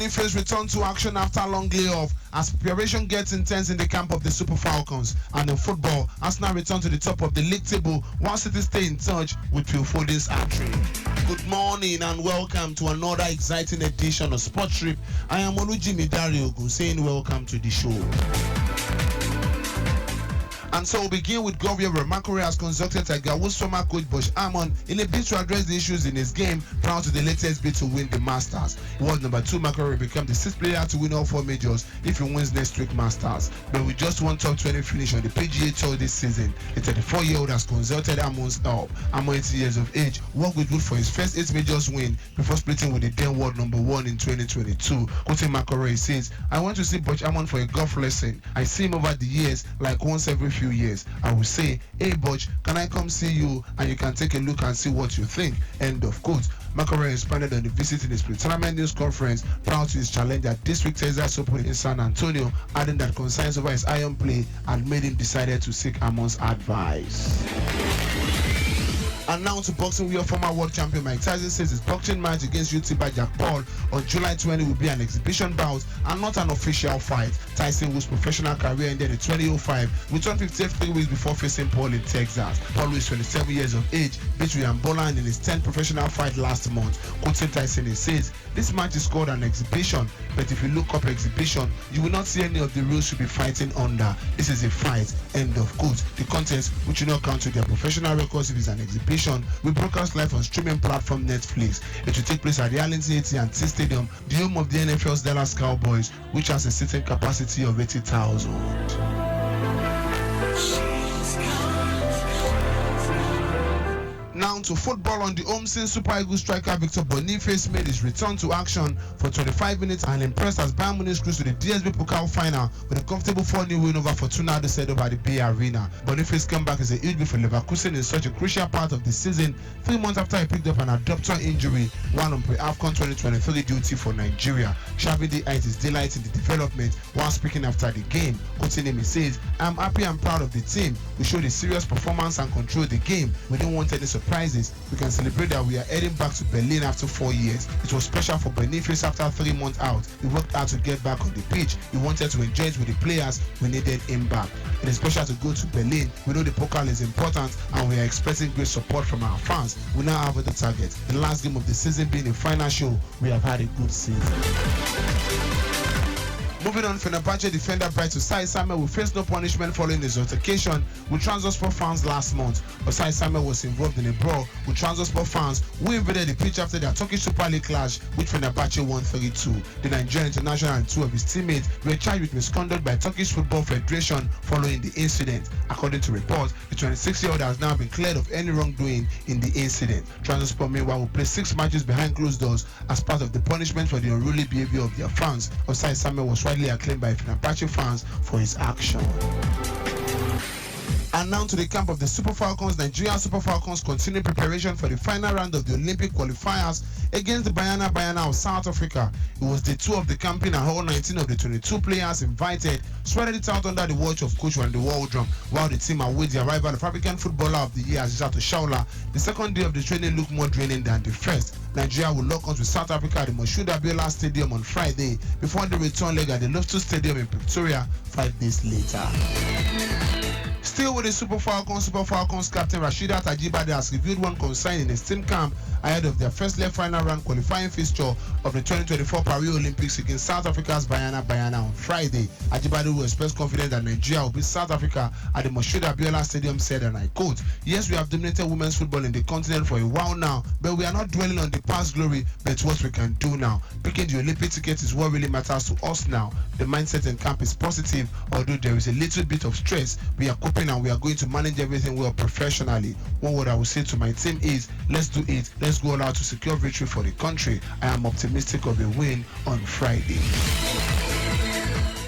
Boniface returned to action after a long layoff as preparation gets intense in the camp of the Super Falcons. And in football, Arsenal returned to the top of the league table while City stay in touch with Phil Foden's hat-trick. Good morning and welcome to another exciting edition of Sport Trip. I am Olujimi Dare-Ogun saying welcome to the show. And so we'll begin with Govia Remakore has consulted Tiger Woods former coach Bush Amon in a bid to address the issues in his game prior to the latest bid to win the Masters. World number 2 Makore become the 6th player to win all 4 majors if he wins next week Masters. But with just one top 20 finish on the PGA Tour this season, the 34-year-old has consulted Amon's help. Amon, 80 years of age, worked with Wood for his first 8 majors win before splitting with the then world number 1 in 2022. Quoting Makore, says, "I want to see Bush Amon for a golf lesson. I see him over the years like once every few years. I will say, hey Butch, can I come see you and you can take a look and see what you think." End of quote. Makore expanded on the visit in his pre-tournament news conference prior to his challenge at this week's Texas Open in San Antonio, adding that concerns over his iron play had made him decided to seek Amon's advice. And now to boxing, where former world champion Mike Tyson says his boxing match against YouTuber Jack Paul on July 20 will be an exhibition bout and not an official fight. Tyson, whose professional career ended in 2005, returned 53 weeks before facing Paul in Texas. Paul, who is 27 years of age, beat Ryan Boland in his 10th professional fight last month. Quoting Tyson, he says, "This match is called an exhibition, but if you look up exhibition, you will not see any of the rules you'll be fighting under. This is a fight." End of quote. The contest, which will not count to their professional records if it's an exhibition, will broadcast live on streaming platform Netflix. It will take place at the Arlington AT&T Stadium, the home of the NFL's Dallas Cowboys, which has a seating capacity of 80,000. Now to football. On the home scene, Super Eagles striker Victor Boniface made his return to action for 25 minutes and impressed as Bayern Munich cruised to the DSB Pokal final with a comfortable 4-0 win over Fortuna Düsseldorf at the Bay Arena. Boniface's comeback is a huge win for Leverkusen in such a crucial part of the season, 3 months after he picked up an abductor injury while on pre-AFCON 2023 duty for Nigeria. Xavi hides his delight in the development while speaking after the game. Quoting him, he says, "I'm happy and proud of the team. We showed a serious performance and controlled the game. We didn't want any surprises. We can celebrate that we are heading back to Berlin after 4 years. It was special for Boniface after 3 months out. He worked hard to get back on the pitch. He wanted to enjoy it with the players. We needed him back. It is special to go to Berlin. We know the pokal is important and we are expecting great support from our fans. We now have the target. The last game of the season being a final show. We have had a good season." Moving on, Fenerbahce defender Bright Osai Samuel will face no punishment following his altercation with Trabzonspor fans last month. Osai Samuel was involved in a brawl with Trabzonspor fans who invaded the pitch after their Turkish Super League clash, which Fenerbahce won 3-2. The Nigerian international and 2 of his teammates were charged with misconduct by Turkish Football Federation following the incident. According to reports, the 26-year-old has now been cleared of any wrongdoing in the incident. Trabzonspor, meanwhile, will play 6 matches behind closed doors as part of the punishment for the unruly behavior of their fans. Osai Samuel was widely acclaimed by Fenerbahce fans for his action. And now to the camp of the Super Falcons. Nigeria Super Falcons continue preparation for the final round of the Olympic qualifiers against the Bayana of South Africa. It was day 2 of the camping and all 19 of the 22 players invited sweated it out under the watch of Coach Randy Waldrum while the team await the arrival of African Footballer of the Year Azizato Shaula. The second day of the training looked more draining than the first. Nigeria will lock arms with South Africa at the Moshood Abiola Stadium on Friday before the return leg at the Loftus Stadium in Pretoria 5 days later. Still with the Super Falcons captain Rasheedat Ajibade has revealed one concern in his team camp ahead of their first leg final round qualifying fixture of the 2024 Paris Olympics against South Africa's Bayana on Friday. Ajibade, who expressed confidence that Nigeria will beat South Africa at the Moshood Abiola Stadium, said, and I quote, "Yes, we have dominated women's football in the continent for a while now, but we are not dwelling on the past glory, but what we can do now. Picking the Olympic ticket is what really matters to us now. The mindset in camp is positive, although there is a little bit of stress. We are coping and we are going to manage everything well professionally. One word I will say to my team is, let's do it. Let's go all out to secure victory for the country. I am optimistic of a win on Friday."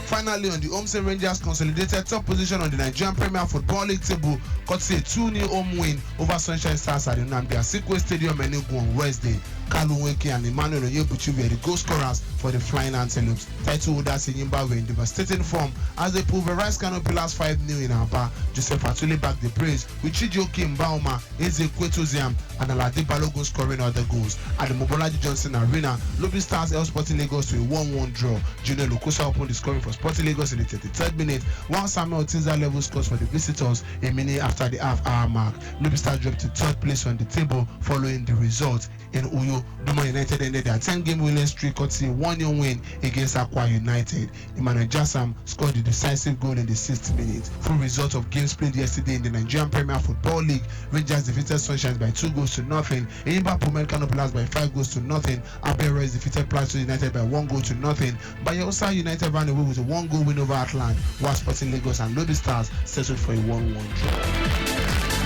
Finally, on the home scene, Rangers consolidated top position on the Nigerian Premier Football League table, courtesy a 2-0 home win over Sunshine Stars at the Nnamdi Azikiwe Stadium, Enugu on Wednesday. Kalunweke and Emmanuel Onyebuchi were the goal scorers for the Flying Antelopes. Title holders Enyimba were in devastating form as they pulverized Kano Pillars 5-0 in Aba. Joseph Atule backed the praise with Chijioke Mbauma, Eze Kwetoziam, and Alade Balogun scoring other goals. At the Mobolaji Johnson Arena, Lobby Stars held Sporting Lagos to a 1-1 draw. Junior Lukosa opened the scoring for Sporting Lagos in the 33rd minute, while Samuel Tinza level scores for the visitors a minute after the half-hour mark. Lobby Stars dropped to third place on the table following the result. In Uyo, Duma United ended their 10-game winning streak courtesy 1-0 win against Akwa United. Emmanuel Jassam scored the decisive goal in the 6th minute. Full result of games played yesterday in the Nigerian Premier Football League: Rangers defeated Sunshine by 2-0. Enyimba promoted Kano Pillars by 5-0. Abia Royals defeated Plateau United by 1-0. Bayelsa United ran away with a 1-goal win over Atlant, while Sporting Lagos and Lobby Stars settled for a 1-1 draw.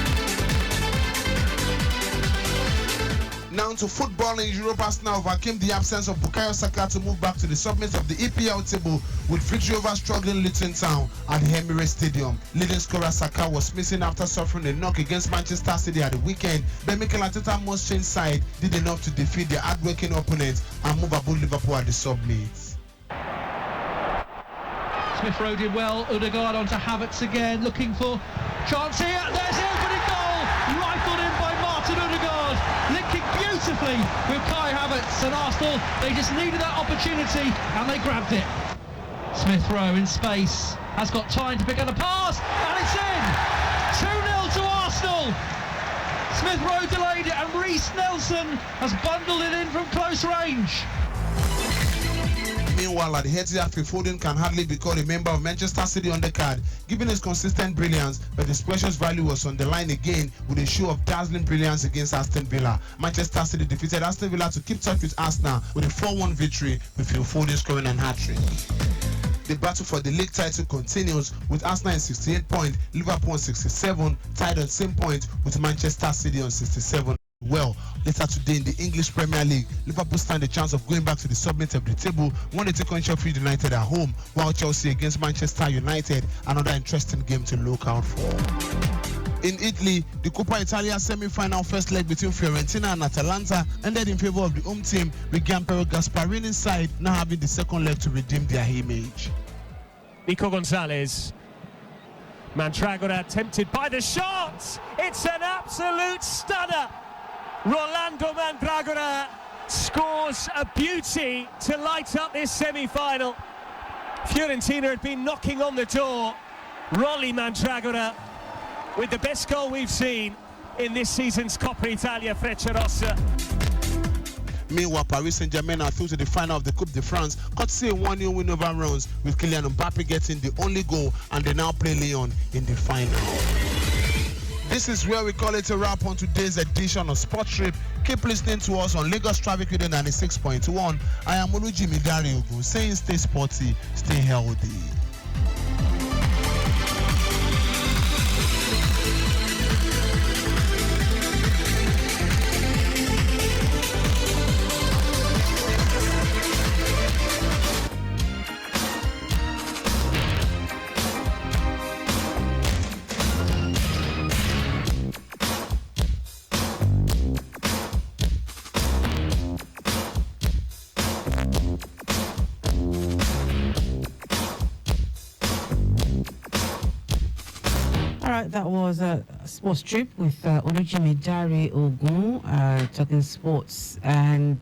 Now to football in Europe. Arsenal overcame the absence of Bukayo Saka to move back to the summit of the EPL table with victory over struggling Luton Town at the Emirates Stadium. Leading scorer Saka was missing after suffering a knock against Manchester City at the weekend, but Mikel Arteta most changed side did enough to defeat their hard-working opponents and move above Liverpool at the summit. Smith Rowe did well. Odegaard onto Havertz again, looking for chance here. There's the opening goal, rifled in by Martin Odegaard, linking beautifully with Kai Havertz, and Arsenal, they just needed that opportunity and they grabbed it. Smith Rowe in space, has got time to pick up the pass, and it's in! 2-0 to Arsenal! Smith Rowe delayed it and Reece Nelson has bundled it in from close range. Meanwhile, at the Etihad, Phil Foden can hardly be called a member of Manchester City undercard, given his consistent brilliance, but his precious value was on the line again with a show of dazzling brilliance against Aston Villa. Manchester City defeated Aston Villa to keep touch with Arsenal with a 4-1 victory, with Phil Foden scoring an hat-trick. The battle for the league title continues with Arsenal on 68 points, Liverpool on 67, tied on same point with Manchester City on 67. Well, later today in the English Premier League, Liverpool stand a chance of going back to the summit of the table when they take on Sheffield United at home, while Chelsea against Manchester United, another interesting game to look out for. In Italy, the Coppa Italia semi-final first leg between Fiorentina and Atalanta ended in favor of the home team, with Gianpiero Gasparini's side now having the second leg to redeem their image. Nico Gonzalez. Mandragora tempted by the shot. It's an absolute stunner. Rolando Mandragora scores a beauty to light up this semi-final. Fiorentina had been knocking on the door. Rolly Mandragora with the best goal we've seen in this season's Coppa Italia Frecciarossa. Meanwhile, Paris Saint-Germain are through to the final of the Coupe de France, courtesy a 1-0 win over Reims, with Kylian Mbappe getting the only goal, and they now play Lyon in the final. This is where we call it a wrap on today's edition of Sports Trip. Keep listening to us on Lagos Traffic Radio 96.1. I am Olujimi Dare-Ogun, saying stay sporty, stay healthy. That was a sports trip with Olujimi Dare-Ogun, talking sports, and